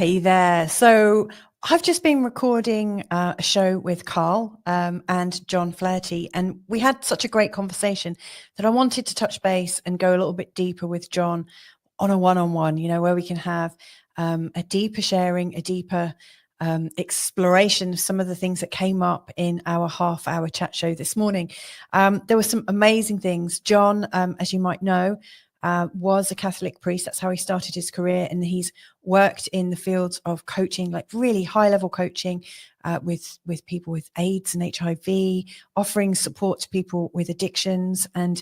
Hey there. So I've just been recording a show with Carl and John Flaherty, and we had such a great conversation that I wanted to touch base and go a little bit deeper with John on a one-on-one, where we can have a deeper sharing, a deeper exploration of some of the things that came up in our half-hour chat show this morning. There were some amazing things. John, as you might know, was a Catholic priest. That's how he started his career. And he's worked in the fields of coaching, like really high level coaching with people with AIDS and HIV, offering support to people with addictions, and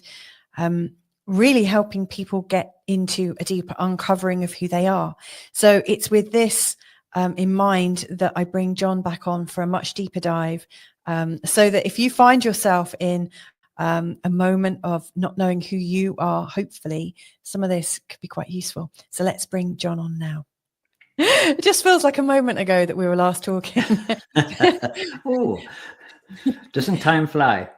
really helping people get into a deeper uncovering of who they are. So it's with this in mind that I bring John back on for a much deeper dive, so that if you find yourself in a moment of not knowing who you are, hopefully some of this could be quite useful. So let's bring John on now. It just feels like a moment ago that we were last talking. Oh, doesn't time fly?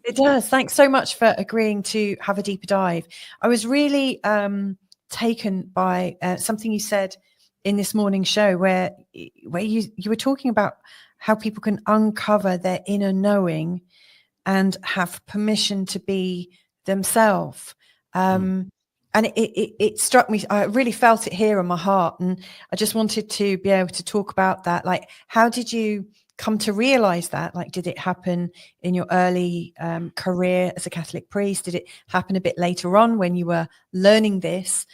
It does. Thanks so much for agreeing to have a deeper dive. I was really taken by something you said in this morning's show where you were talking about how people can uncover their inner knowing and have permission to be themselves. And it struck me. I really felt it here in my heart. And I just wanted to be able to talk about that. Like, how did you come to realize that? Like, did it happen in your early career as a Catholic priest? Did it happen a bit later on when you were learning this?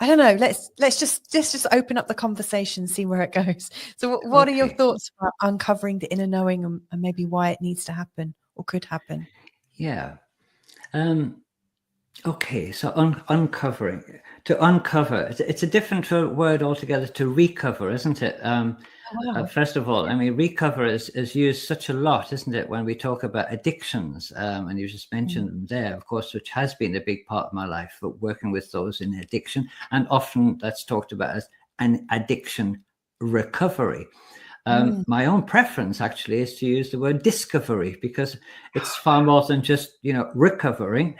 I don't know. Let's just open up the conversation, see where it goes. So what are your thoughts about uncovering the inner knowing and maybe why it needs to happen or could happen? Yeah. Okay. So uncovering, to uncover, it's a different word altogether to recover, isn't it? Wow. First of all, I mean, recover is used such a lot, isn't it, when we talk about addictions? And you just mentioned them there, of course, which has been a big part of my life, but working with those in addiction. And often that's talked about as an addiction recovery. My own preference actually is to use the word discovery, because it's far more than just, recovering,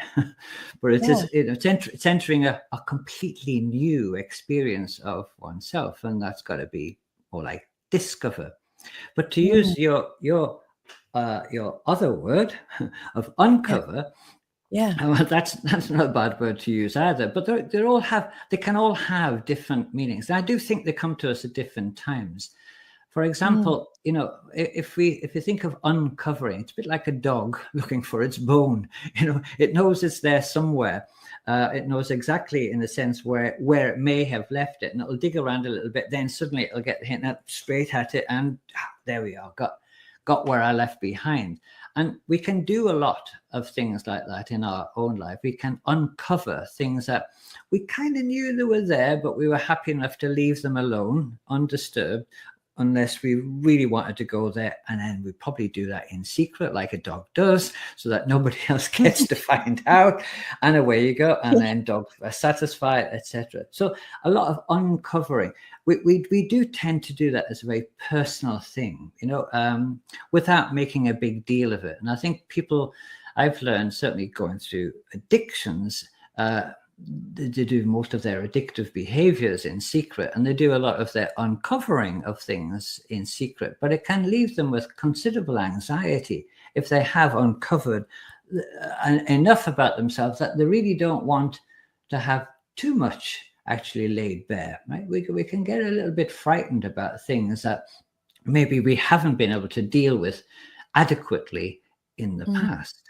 but it's entering a completely new experience of oneself. And that's got to be more like discover. But to use your other word of uncover, well, that's not a bad word to use either. But they can all have different meanings. And I do think they come to us at different times. For example, if you think of uncovering, it's a bit like a dog looking for its bone. It knows it's there somewhere. It knows exactly, in a sense, where it may have left it, and it'll dig around a little bit. Then suddenly it'll get the hint straight at it, and there we are, got where I left behind. And we can do a lot of things like that in our own life. We can uncover things that we kind of knew they were there, but we were happy enough to leave them alone, undisturbed, unless we really wanted to go there. And then we probably do that in secret, like a dog does, so that nobody else gets to find out. And away you go. And then dogs are satisfied, etc. So a lot of uncovering. We do tend to do that as a very personal thing, without making a big deal of it. And I think I've learned, certainly going through addictions, they do most of their addictive behaviors in secret, and they do a lot of their uncovering of things in secret, but it can leave them with considerable anxiety if they have uncovered enough about themselves that they really don't want to have too much actually laid bare, right? We can get a little bit frightened about things that maybe we haven't been able to deal with adequately in the past.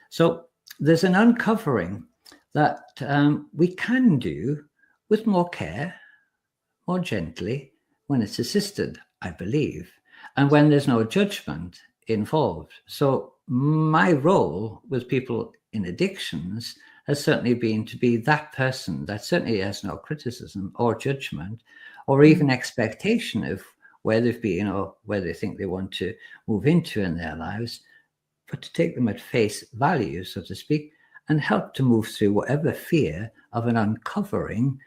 So there's an uncovering that we can do with more care, more gently, when it's assisted, I believe, and when there's no judgment involved. So my role with people in addictions has certainly been to be that person that certainly has no criticism or judgment or even expectation of where they've been or where they think they want to move into in their lives, but to take them at face value, so to speak, and help to move through whatever fear of an uncovering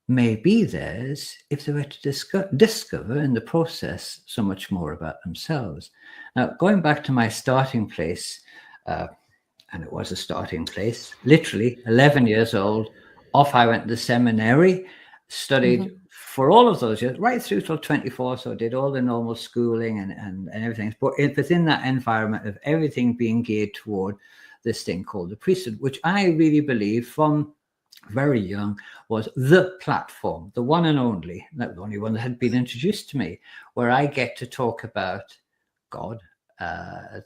may be theirs if they were to discover in the process so much more about themselves. Now, going back to my starting place, and it was a starting place, literally 11 years old, off I went to seminary, studied for all of those years, right through till 24, so I did all the normal schooling and everything. But within that environment of everything being geared toward this thing called the priesthood, which I really believe from very young was the platform, the one and only, the only one that had been introduced to me, where I get to talk about God,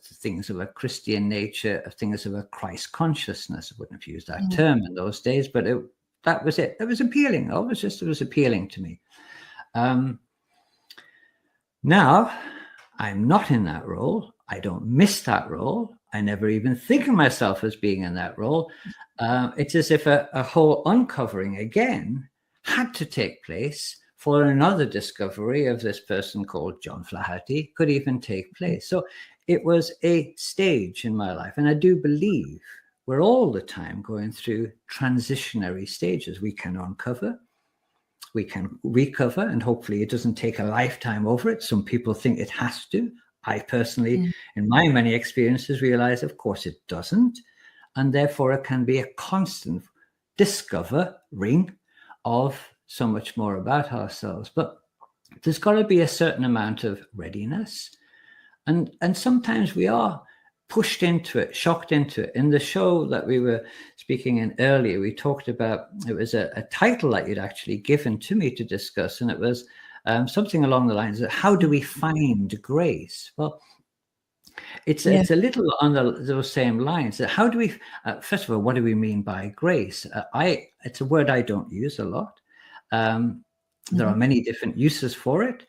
things of a Christian nature, things of a Christ consciousness. I wouldn't have used that term in those days, but that was it. It was appealing. It was appealing to me. Now, I'm not in that role. I don't miss that role. I never even think of myself as being in that role. It's as if a whole uncovering again had to take place for another discovery of this person called John Flaherty could even take place. So it was a stage in my life. And I do believe we're all the time going through transitionary stages. We can uncover, we can recover, and hopefully it doesn't take a lifetime over it. Some people think it has to. I personally, in my many experiences, realize, of course, it doesn't. And therefore, it can be a constant discovering of so much more about ourselves. But there's got to be a certain amount of readiness. And sometimes we are pushed into it, shocked into it. In the show that we were speaking in earlier, we talked about, it was a title that you'd actually given to me to discuss. And it was something along the lines of, how do we find grace? Well, it's a little on those same lines. How do we, first of all, what do we mean by grace? It's a word I don't use a lot. There are many different uses for it.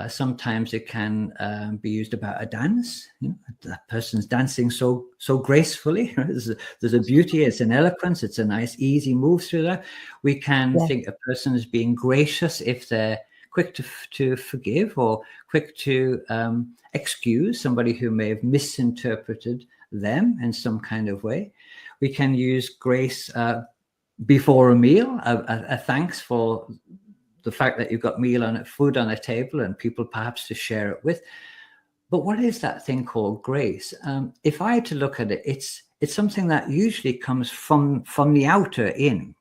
Sometimes it can be used about a dance. You know, that person's dancing so gracefully. There's a beauty, it's an eloquence, it's a nice, easy move through that. We can think a person is being gracious if they're quick to forgive or quick to excuse somebody who may have misinterpreted them in some kind of way. We can use grace before a meal, a thanks for the fact that you've got food on a table and people perhaps to share it with. But what is that thing called grace? If I had to look at it, it's something that usually comes from the outer in,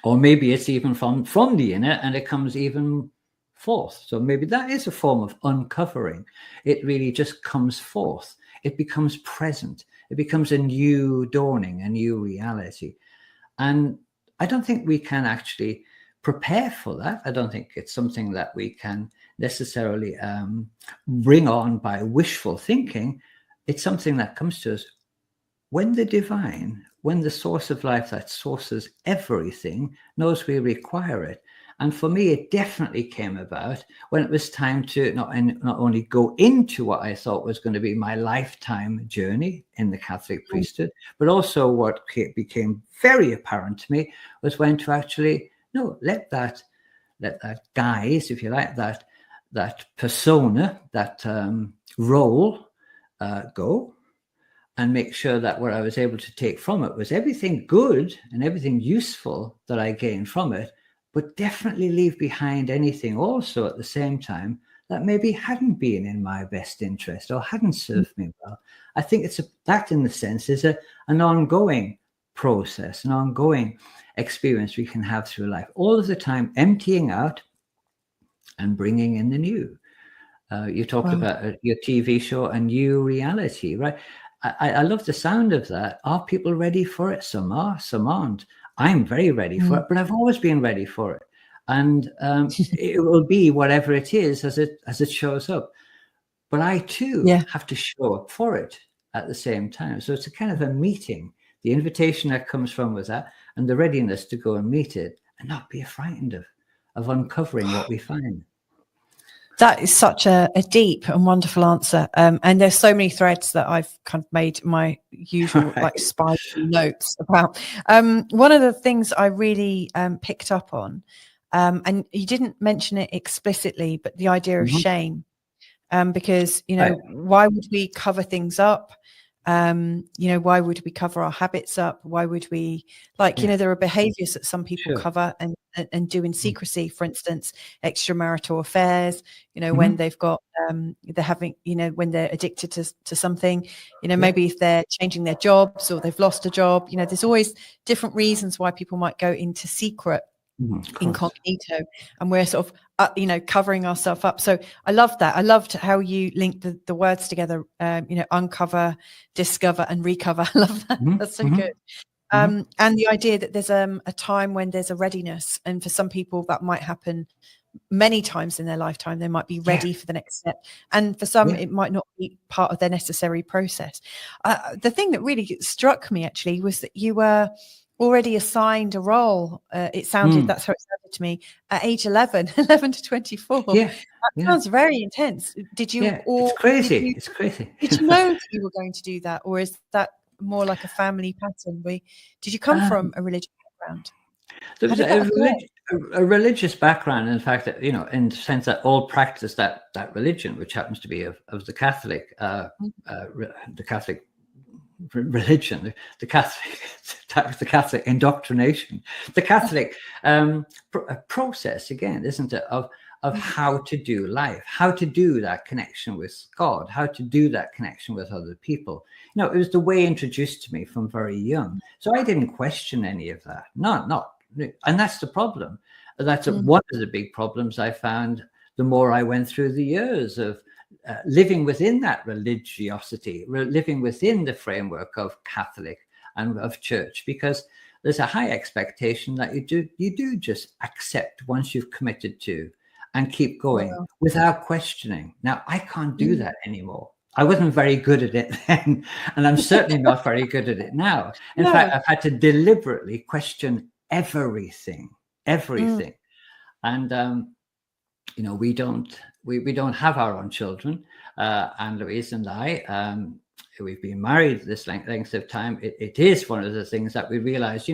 or maybe it's even from the inner and it comes even forth. So maybe that is a form of uncovering. It really just comes forth. It becomes present. It becomes a new dawning, a new reality. And I don't think we can actually prepare for that. I don't think it's something that we can necessarily bring on by wishful thinking. It's something that comes to us when the divine, when the source of life that sources everything knows we require it. And for me, it definitely came about when it was time to not only go into what I thought was going to be my lifetime journey in the Catholic priesthood, but also what became very apparent to me was when to actually let that guise, if you like, that persona, that role go, and make sure that what I was able to take from it was everything good and everything useful that I gained from it, but definitely leave behind anything also at the same time that maybe hadn't been in my best interest or hadn't served me well. I think that in the sense is an ongoing process, an ongoing experience we can have through life, all of the time emptying out and bringing in the new. You talked about your TV show, A New Reality, right? I love the sound of that. Are people ready for it? Some are, some aren't. I'm very ready for it, but I've always been ready for it. And it will be whatever it is as it shows up. But I too have to show up for it at the same time. So it's a kind of a meeting. The invitation that comes from was that, and the readiness to go and meet it and not be frightened of uncovering what we find. That is such a deep and wonderful answer. And there's so many threads that I've kind of made my usual like spiral notes about. One of the things I really picked up on, and you didn't mention it explicitly, but the idea of shame, because, why would we cover things up? Why would we cover our habits up? Why would we there are behaviors that some people cover and do in secrecy, for instance, extramarital affairs, when they've got, they're having, when they're addicted to something, maybe if they're changing their jobs or they've lost a job, there's always different reasons why people might go into secret Of course. incognito, and we're sort of covering ourselves up. So I love that. I loved how you linked the words together, uncover, discover, and recover. I love that. That's so good. And the idea that there's a time when there's a readiness, and for some people that might happen many times in their lifetime. They might be ready for the next step, and for some it might not be part of their necessary process. The thing that really struck me actually was that you were already assigned a role. It sounded, that's how it sounded to me, at age 11 to 24. That sounds very intense. Did you it's crazy. It's crazy. Did you know that you were going to do that, or is that more like a family pattern? Did you come from a religious background? There was a religious background, in fact, that, in the sense that all practice that religion, which happens to be of the Catholic, the Catholic religion, the Catholic indoctrination, the Catholic process, again, isn't it, of how to do life, how to do that connection with God, how to do that connection with other people. It was the way introduced to me from very young. So I didn't question any of that. And that's the problem. That's one of the big problems I found the more I went through the years of living within that religiosity, living within the framework of Catholic and of church, because there's a high expectation that you do just accept once you've committed to and keep going without questioning. Now, I can't do that anymore. I wasn't very good at it then, and I'm certainly not very good at it now. In fact, I've had to deliberately question everything. And we don't have our own children, and Louisa and I, we've been married this length of time. It is one of the things that we realized,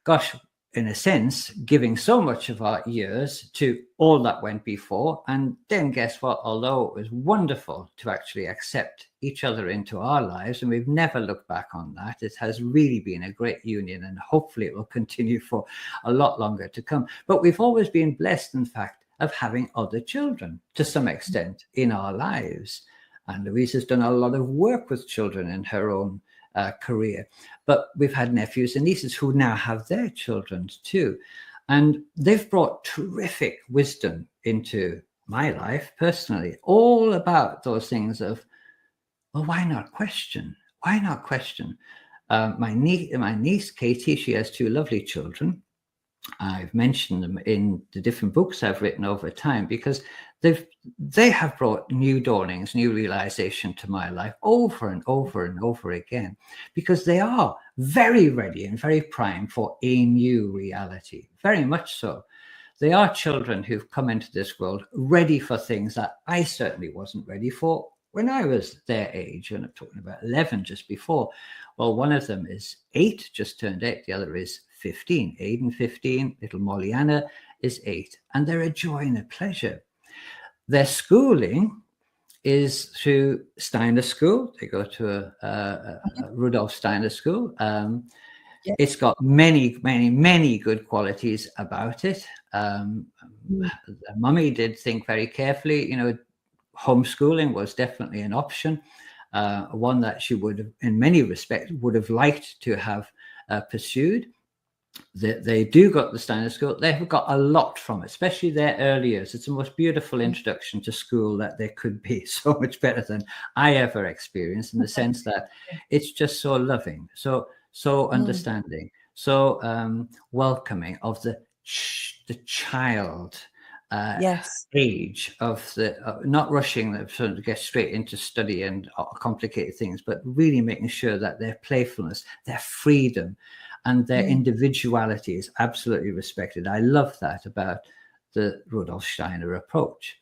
gosh, in a sense, giving so much of our years to all that went before. And then guess what? Although it was wonderful to actually accept each other into our lives, and we've never looked back on that, it has really been a great union, and hopefully it will continue for a lot longer to come. But we've always been blessed, in fact, of having other children to some extent in our lives. And Louisa's done a lot of work with children in her own career, but we've had nephews and nieces who now have their children too, and they've brought terrific wisdom into my life personally, all about those things of, well, why not question? My niece Katie, she has two lovely children. I've mentioned them in the different books I've written over time, because they have brought new dawnings, new realization to my life over and over and over again, because they are very ready and very primed for a new reality, very much so. They are children who've come into this world ready for things that I certainly wasn't ready for when I was their age, and I'm talking about 11 just before. Well, one of them is 8, just turned 8. The other is 15, Aiden 15, little Molliana is 8, and they're a joy and a pleasure. Their schooling is through Steiner School. They go to a Rudolf Steiner School. It's got many, many, many good qualities about it. Mummy did think very carefully, homeschooling was definitely an option, one that she would have, in many respects, would have liked to have pursued. They do got the Steiner School. They've got a lot from it, especially their early years. It's the most beautiful introduction to school that there could be, so much better than I ever experienced, in the sense that it's just so loving, so understanding, so welcoming of the child age of the not rushing them to get straight into study and complicated things, but really making sure that their playfulness, their freedom, and their individuality is absolutely respected. I love that about the Rudolf Steiner approach.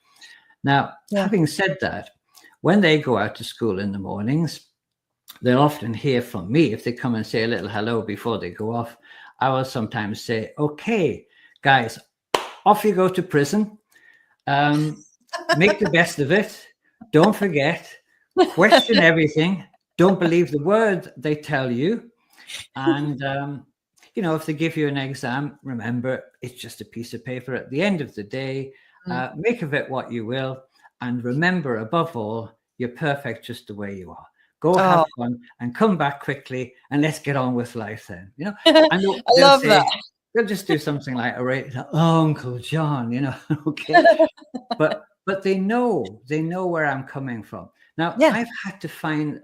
Now, having said that, when they go out to school in the mornings, they'll often hear from me, if they come and say a little hello before they go off, I will sometimes say, okay, guys, off you go to prison. Make the best of it. Don't forget, question everything. Don't believe the word they tell you. And, if they give you an exam, remember, it's just a piece of paper at the end of the day. Make of it what you will. And remember, above all, you're perfect just the way you are. Go have fun and come back quickly, and let's get on with life then. I love that. they'll just do something like oh, Uncle John, okay. But they know where I'm coming from. Now, Yeah. I've had to find,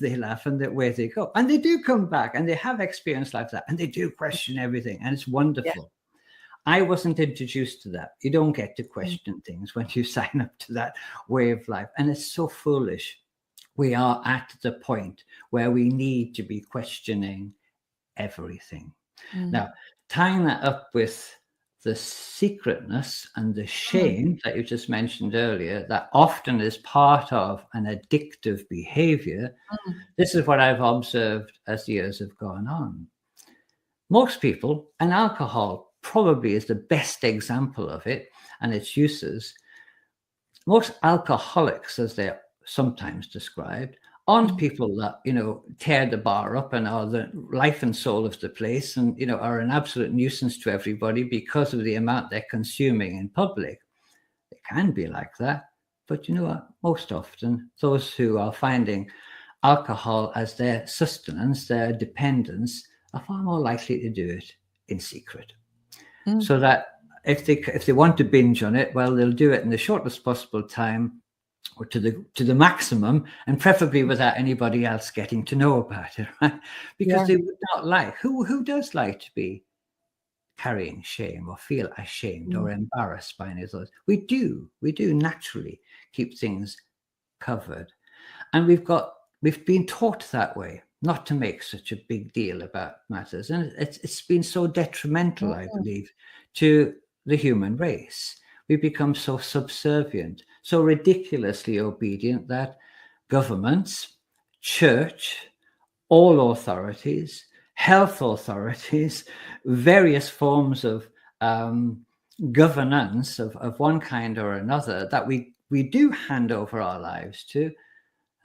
they laugh and where they go. And they do come back and they have experience like that. And they do question everything. And it's wonderful. I wasn't introduced to that. You don't get to question things when you sign up to that way of life. And it's so foolish. We are at the point where we need to be questioning everything. Now, tying that up with the secretness and the shame that you just mentioned earlier, that often is part of an addictive behavior. This is what I've observed as the years have gone on. Most people, and alcohol probably is the best example of it and its uses. Most alcoholics, as they're sometimes described, aren't people that, tear the bar up and are the life and soul of the place and, are an absolute nuisance to everybody because of the amount they're consuming in public. It can be like that. But you know what? Most often, those who are finding alcohol as their sustenance, their dependence, are far more likely to do it in secret. So that if they want to binge on it, well, they'll do it in the shortest possible time, or to the maximum, and preferably without anybody else getting to know about it, right? Because they would not like, who does like to be carrying shame or feel ashamed or embarrassed by any of those? We do naturally keep things covered. And we've been taught that way, not to make such a big deal about matters. And it's been so detrimental, I believe, to the human race. We become so subservient, so ridiculously obedient that governments, church, all authorities, health authorities, various forms of governance of one kind or another that we do hand over our lives to,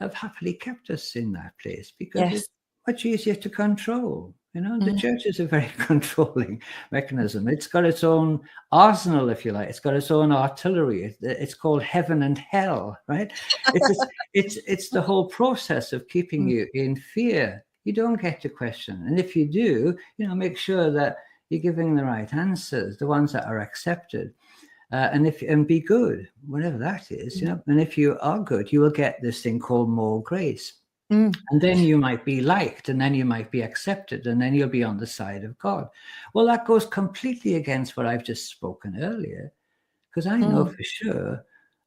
have happily kept us in that place because it's much easier to control. The church is a very controlling mechanism. It's got its own arsenal, if you like. It's got its own artillery. It's called heaven and hell, right? It's the whole process of keeping you in fear. You don't get to question. And if you do, make sure that you're giving the right answers, the ones that are accepted. And be good, whatever that is, And if you are good, you will get this thing called more grace. And then you might be liked, and then you might be accepted, and then you'll be on the side of God. Well, that goes completely against what I've just spoken earlier, because I know for sure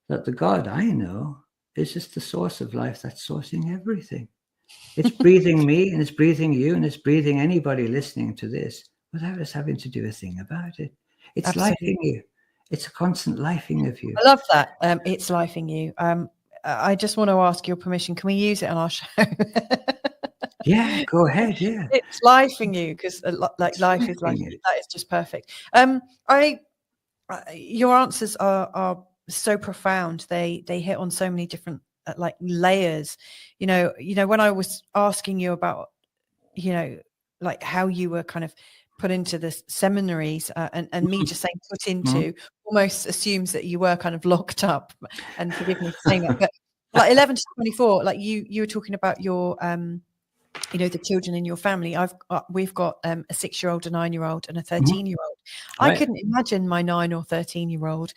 that the God I know is just the source of life that's sourcing everything. It's breathing me, and it's breathing you, and it's breathing anybody listening to this without us having to do a thing about it. It's lifing you. It's a constant lifing of you. I love that. It's lifing you. I just want to ask your permission. Can we use it on our show? Yeah, go ahead. Yeah, it's lifing you because life is like you. That is just perfect. Your answers are so profound. They hit on so many different layers. When I was asking you about, how you were kind of put into the seminaries and me just saying put into almost assumes that you were kind of locked up, and forgive me for saying that, but 11 to 24, you were talking about your the children in your family. We've got a 6-year-old, a 9-year-old, and a 13-year-old. I couldn't imagine my 9 or 13-year-old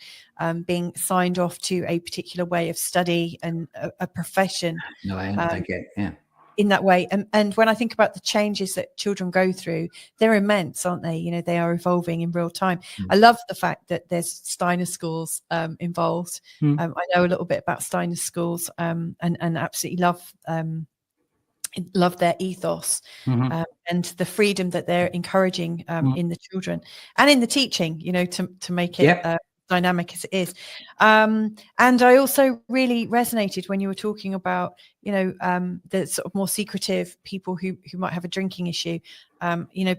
being signed off to a particular way of study and a profession. No, I get, yeah. In that way. And when I think about the changes that children go through, they're immense, aren't they? They are evolving in real time. I love the fact that there's Steiner schools involved. I know a little bit about Steiner schools and absolutely love their ethos and the freedom that they're encouraging in the children and in the teaching, to make it dynamic as it is. And I also really resonated when you were talking about, the sort of more secretive people who might have a drinking issue,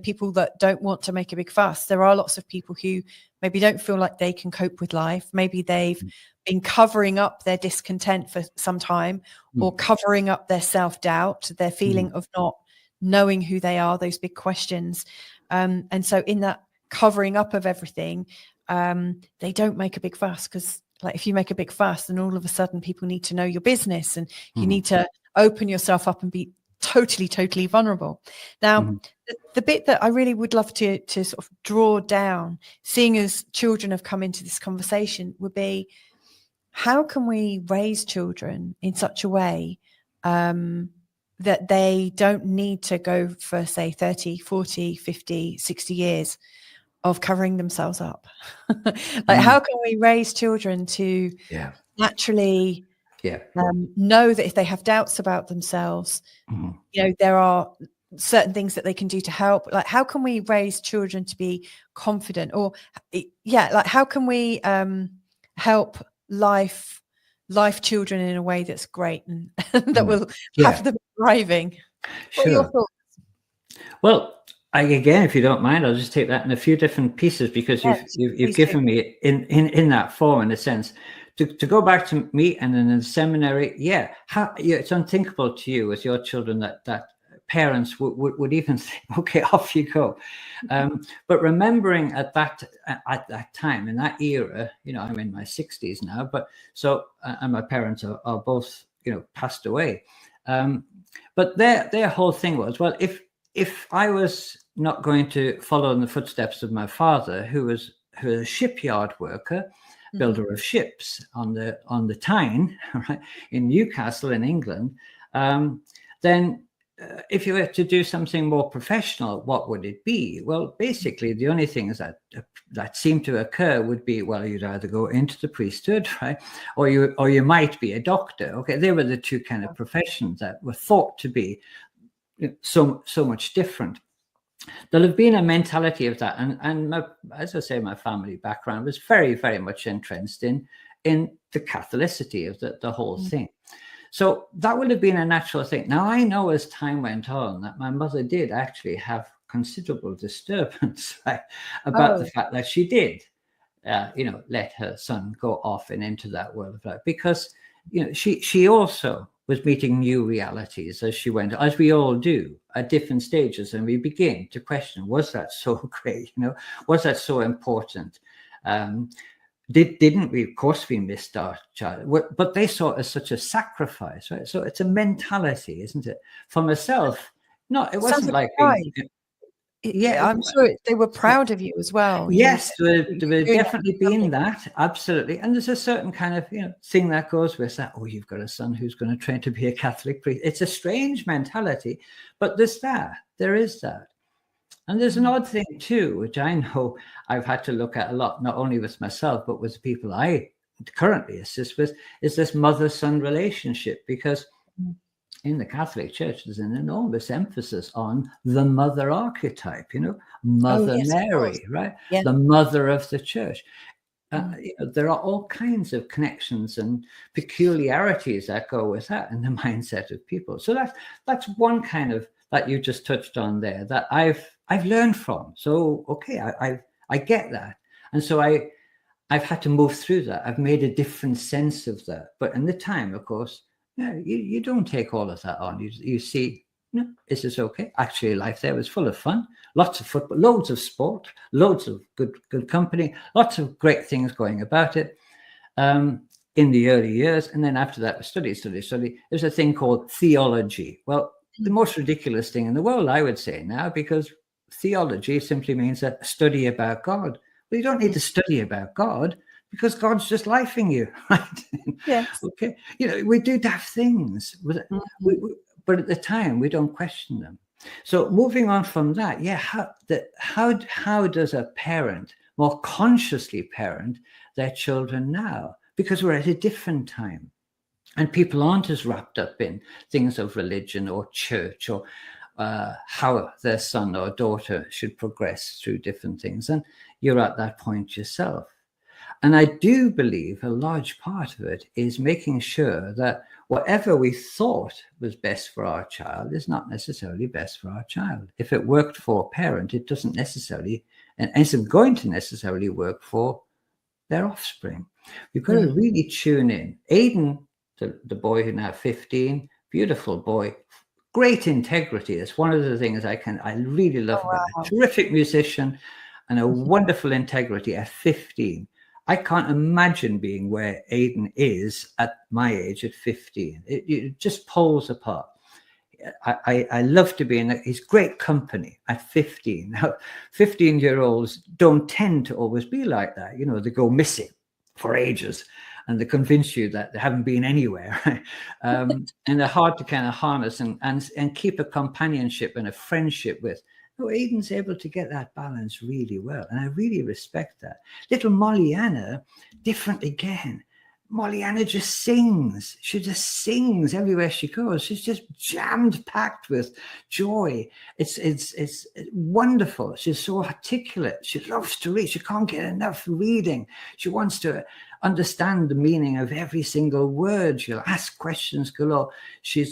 people that don't want to make a big fuss. There are lots of people who maybe don't feel like they can cope with life. Maybe they've been covering up their discontent for some time or covering up their self-doubt, their feeling of not knowing who they are, those big questions. And so in that covering up of everything, they don't make a big fuss, because if you make a big fuss, then all of a sudden people need to know your business, and you need to open yourself up and be totally vulnerable. Now, the bit that I really would love to sort of draw down, seeing as children have come into this conversation, would be, how can we raise children in such a way that they don't need to go for, say, 30, 40, 50, 60 years of covering themselves up? Like, how can we raise children to naturally know that if they have doubts about themselves, you know, there are certain things that they can do to help? Like, how can we raise children to be confident? Or like, how can we help life children in a way that's great and that will have them thriving? What are your thoughts? Well, again, if you don't mind, I'll just take that in a few different pieces, because you've given me in that form, in a sense, to go back to me and in the seminary. It's unthinkable to you with your children that parents would even say, okay, off you go. But remembering at that time, in that era, you know, I'm in my 60s now, but so, and my parents are both, you know, passed away. But their whole thing was, well, if I was not going to follow in the footsteps of my father, who was a shipyard worker, builder of ships on the Tyne, right, in Newcastle in England, then if you were to do something more professional, what would it be? Well, basically, the only things that seem to occur would be, well, you'd either go into the priesthood, right, or you might be a doctor. Okay, they were the two kind of professions that were thought to be so much different. There'll have been a mentality of that, and as I say, my family background was very, very much entrenched in the Catholicity of the whole thing. So that would have been a natural thing. Now, I know as time went on that my mother did actually have considerable disturbance, right, about the fact that she did, you know, let her son go off and into that world of life, because, you know, she also was meeting new realities as she went, as we all do at different stages, and we begin to question, was that so great? You know, was that so important? Didn't we? Of course, we missed our child, but they saw it as such a sacrifice, right? So it's a mentality, isn't it? For myself, no, it wasn't like being, I'm sure they were proud of you as well. Yes, there would definitely been that, absolutely. And there's a certain kind of, you know, thing that goes with that. Oh, you've got a son who's going to train to be a Catholic priest. It's a strange mentality, but there is that. And there's an odd thing too, which I know I've had to look at a lot, not only with myself, but with the people I currently assist with, is this mother-son relationship. Because in the Catholic Church, there's an enormous emphasis on the mother archetype, you know, Mother Mary, right? Yeah. The mother of the church. You know, there are all kinds of connections and peculiarities that go with that in the mindset of people. So that's one kind of that you just touched on there that I've learned from. So okay, I get that, and so I've had to move through that. I've made a different sense of that. But in the time, of course, you don't take all of that on. You see, no, is this okay? Actually, life there was full of fun, lots of football, loads of sport, loads of good company, lots of great things going about it in the early years. And then after that, study. There's a thing called theology. Well, the most ridiculous thing in the world, I would say now, because theology simply means a study about God. Well, you don't need to study about God, because God's just lifing you, right? Yes. Okay. You know, we do daft things, but at the time we don't question them. So moving on from that, how does a parent more consciously parent their children now? Because we're at a different time. And people aren't as wrapped up in things of religion or church or how their son or daughter should progress through different things. And you're at that point yourself. And I do believe a large part of it is making sure that whatever we thought was best for our child is not necessarily best for our child. If it worked for a parent, it doesn't necessarily, and isn't going to necessarily work for their offspring. We've got to really tune in. Aiden, the boy who's now 15, beautiful boy, great integrity. It's one of the things I really love about him. Terrific musician and a wonderful integrity at 15. I can't imagine being where Aiden is at my age at 15. It just pulls apart. I love to be in his great company at 15. Now, 15-year-olds don't tend to always be like that. You know, they go missing for ages and they convince you that they haven't been anywhere. Right? And they're hard to kind of harness and keep a companionship and a friendship with. No, Aiden's able to get that balance really well. And I really respect that. Little Molly-Anna, different again. Molly-Anna just sings. She just sings everywhere she goes. She's just jammed packed with joy. It's wonderful. She's so articulate. She loves to read. She can't get enough reading. She wants to understand the meaning of every single word. She'll ask questions galore. She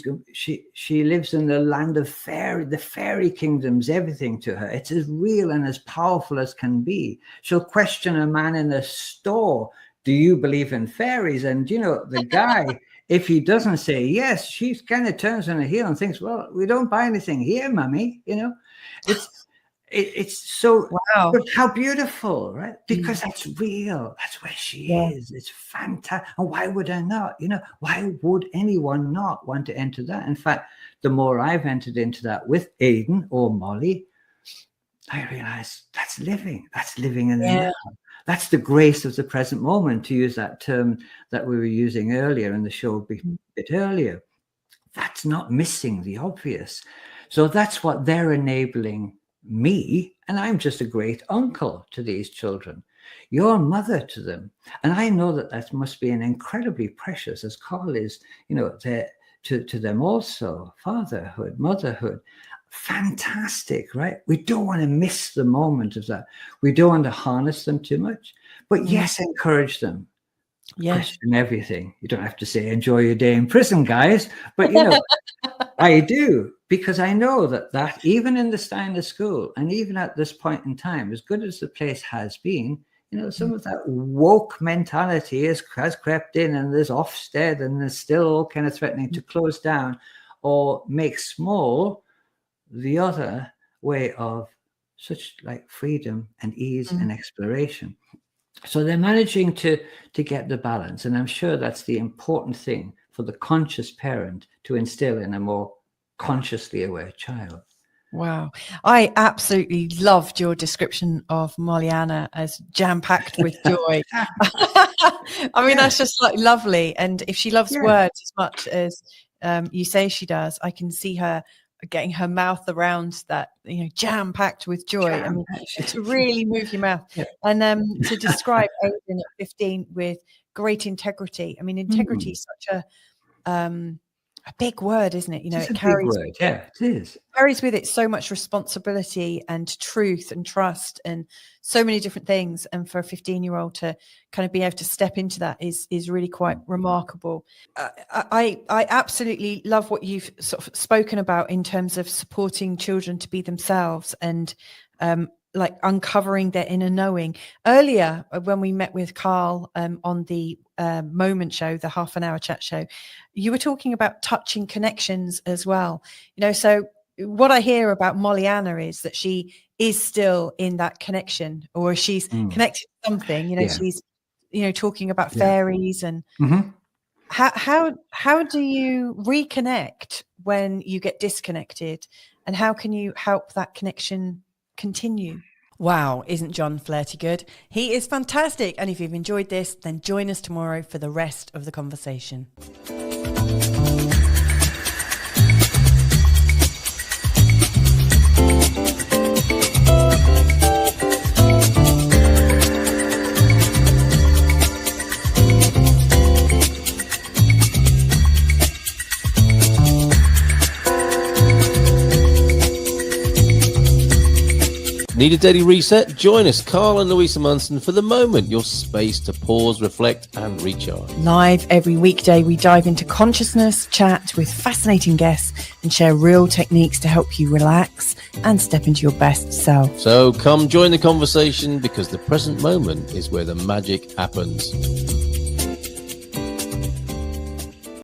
lives in the land of fairy. The fairy kingdom's everything to her. It's as real and as powerful as can be. She'll question a man in a store. Do you believe in fairies? And, you know, the guy, if he doesn't say yes, she kind of turns on her heel and thinks, well, we don't buy anything here, mummy. You know, it's so, wow. But how beautiful, right? Because that's real. That's where she is. It's fantastic. And why would I not? You know, why would anyone not want to enter that? In fact, the more I've entered into that with Aiden or Molly, I realize that's living in the now. That's the grace of the present moment, to use that term that we were using earlier in the show a bit earlier. That's not missing the obvious. So that's what they're enabling me, and I'm just a great uncle to these children. You're mother to them. And I know that must be an incredibly precious, as Carl is, you know, to them also, fatherhood, motherhood. Fantastic, right? We don't want to miss the moment of that. We don't want to harness them too much, but yes, encourage them. Question everything. You don't have to say enjoy your day in prison, guys, but you know, I do, because I know that even in the Steiner school and even at this point in time, as good as the place has been, you know, some of that woke mentality has crept in, and there's Ofsted, and there's still kind of threatening to close down or make small the other way of such like freedom and ease and exploration. So they're managing to get the balance. And I'm sure that's the important thing for the conscious parent to instill in a more consciously aware child. Wow. I absolutely loved your description of Molly-Anna as jam-packed with joy. I mean, that's just like lovely. And if she loves words as much as you say she does, I can see her getting her mouth around that, you know, jam-packed with joy. I mean, to really move your mouth. And to describe Aiden at 15 with great integrity. I mean, integrity is such a big word, isn't it? You know, it carries big word. Yeah, it is. Carries with it so much responsibility and truth and trust and so many different things. And for a 15-year-old to kind of be able to step into that is really quite remarkable. I absolutely love what you've sort of spoken about in terms of supporting children to be themselves and like uncovering their inner knowing. Earlier, when we met with Carl on the Moment show, the half-an-hour chat show, you were talking about touching connections as well. You know, so what I hear about Molly-Anna is that she is still in that connection, or she's connected to something. You know, she's, you know, talking about fairies and how do you reconnect when you get disconnected, and how can you help that connection continue? Wow, isn't John Flaherty good? He is fantastic. And if you've enjoyed this, then join us tomorrow for the rest of the conversation. Need a daily reset? Join us, Carl and Louisa Munson, for The Moment, your space to pause, reflect and recharge. Live every weekday, we dive into consciousness, chat with fascinating guests and share real techniques to help you relax and step into your best self. So come join the conversation, because the present moment is where the magic happens.